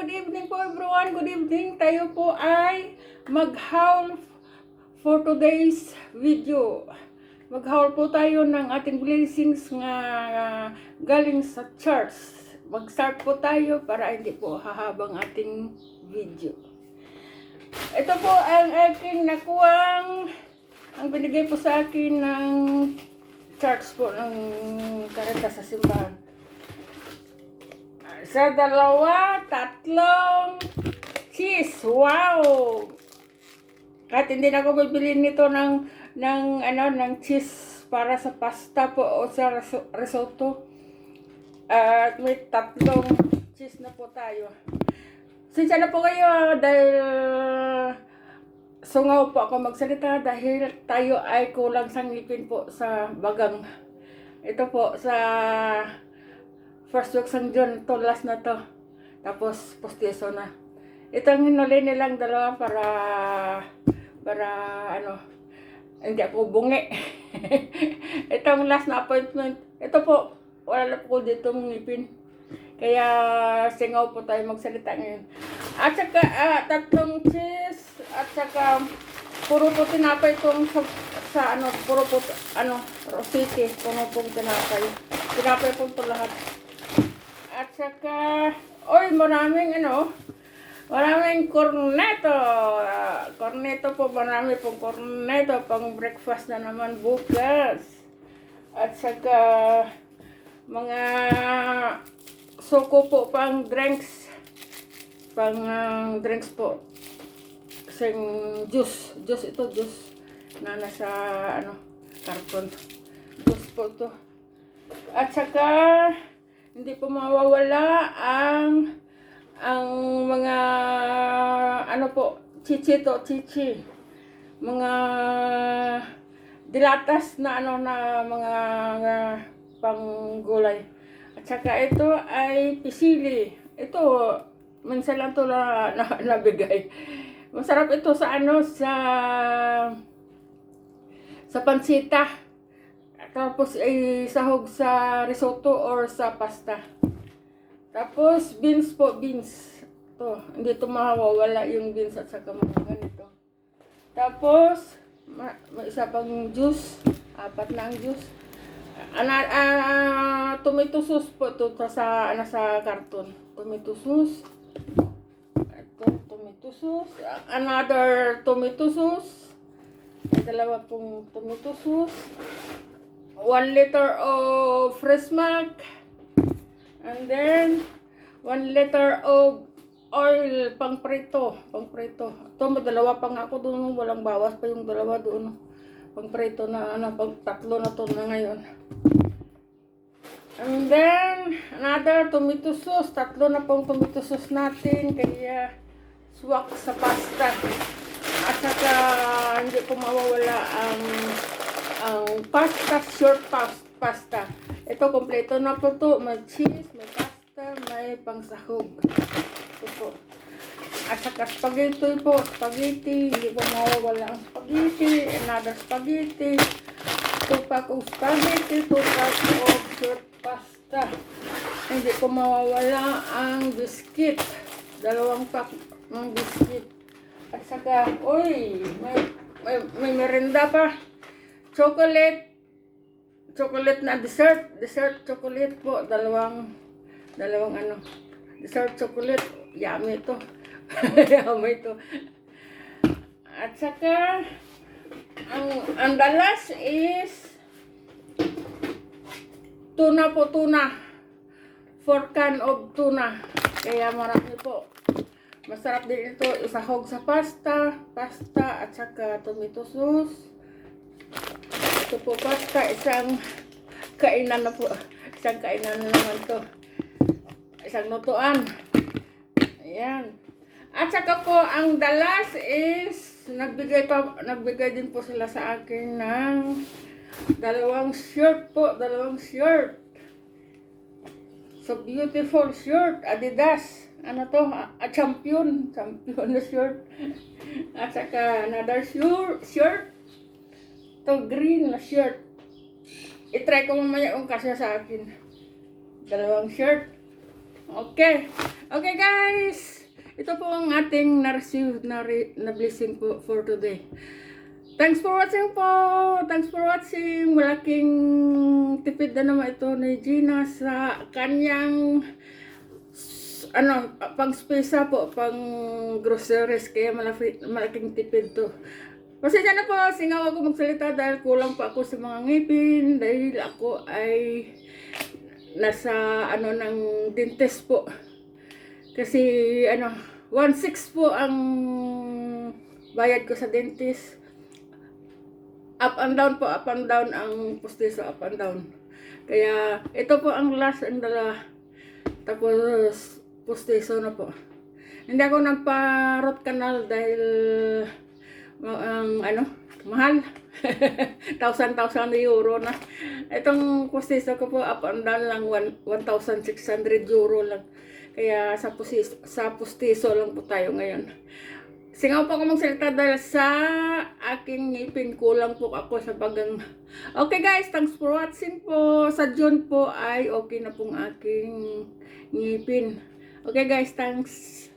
good evening po everyone. Good evening. Tayo po ay mag-haul for today's video. Mag-haul po tayo ng ating blessings nga galing sa church. Mag-start po tayo para hindi po hahabang ating video. Ito po ang aking nakuwang, ang binigay po sa akin ng church po ng karita sa simbahan. Sa dalawa, tatlong cheese. Wow! Kahit hindi na ako bibili nito ng cheese para sa pasta po o sa risotto. At may tatlong cheese na po tayo. Sinsya na po kayo dahil sungaw po ako magsalita dahil tayo ay kulang sang ngipin po sa bagang. Ito po sa first week sang June, to last na to. Tapos postiso na. Itong hinuli nilang dalawa para hindi ako bungi. Itong last na appointment. Ito po, wala na po dito mong ngipin. Kaya singaw po tayo magsalita ngayon. At saka tatlong cheese at saka puro po tinapay itong sa puro po rosite, puno pong tinapay. Tinapay po ito lahat. At saka, maraming corneto. Corneto po, marami pong corneto pang breakfast na naman bukas. At saka, mga suko po pang drinks. Pang drinks po. Sing juice. Juice ito, juice. Na nasa, karton. Juice po ito. At saka, hindi po mawawala ang mga chichi. Mga dilatas na mga panggulay. At saka ito ay pisili. Ito minsan lang to nabigay. Masarap ito sa sa pansita. Tapos ay sahog sa risotto or sa pasta. Tapos beans po, beans. Ito, hindi ito mawawala yung beans at saka mga ganito. Tapos may isa pang juice, 4 na ang juice. Tomato sauce po ito sa karton. Tomato sauce. Ito, tomato sauce. Another tomato sauce. Dalawa pong tomato sauce. 1 liter of fresh milk, and then 1 liter of oil pang prito. Ito, dalawa pang ako doon, walang bawas pa yung dalawa doon. Pang prito na pang tatlo na to na ngayon. And then another tomato sauce, tatlo na pong tomato sauce natin, kaya swak sa pasta. At saka hindi po mawawala ang pasta, short pasta. Ito, kompleto na po ito. May cheese, may pasta, may pangsahog. Ito po. At saka spaghetti po. Spaghetti. Hindi po mawawala ang spaghetti. Another spaghetti. 2 pack of spaghetti. 2 pack of short pasta. Hindi po mawawala ang biscuit. 2 pack ng biscuit. At saka, may merinda pa. Chocolate na dessert chocolate po, dalawang dessert chocolate, yummy ito. Yummy ito. At saka ang dalas is tuna po, 4 can of tuna, kaya marami po. Masarap din ito, isahog sa pasta at saka tomato sauce. Ito po pasta, isang kainan na po. Isang kainan na naman to. Isang lutuan. Ayan. At saka po, ang dalas is, nagbigay din po sila sa akin ng 2 shirt po. 2 shirt. So beautiful shirt. Adidas. Champion na shirt. At saka another shirt. Ito, green na shirt. I-try ko mamaya kung kasya sa akin. 2 shirt. Okay. Okay guys. ito po ang ating na-receive na blessing po for today. Thanks for watching po. Thanks for watching. Malaking tipid na naman ito ni Gina sa kanyang pang spesa po, pang groceries, kaya malaking tipid to. Pasensya na po, singaw ako magsalita dahil kulang pa ako sa mga ngipin, dahil ako ay nasa ng dentist po. Kasi 1.6 po ang bayad ko sa dentist. Up and down po, up and down ang pustiso, up and down. Kaya ito po ang last and dala. Tapos pustiso na po. Hindi ako nagpa-root canal dahil mahal. 1,000 euro na. Itong pustiso ko po up and down lang 1,600 euro lang. Kaya sa pustiso lang po tayo ngayon. Singaw po ako magsalita dahil sa aking ngipin, kulang po ako sa bagang. Okay guys, thanks for watching po. Sa June po ay okay na pong aking ngipin. Okay guys, thanks.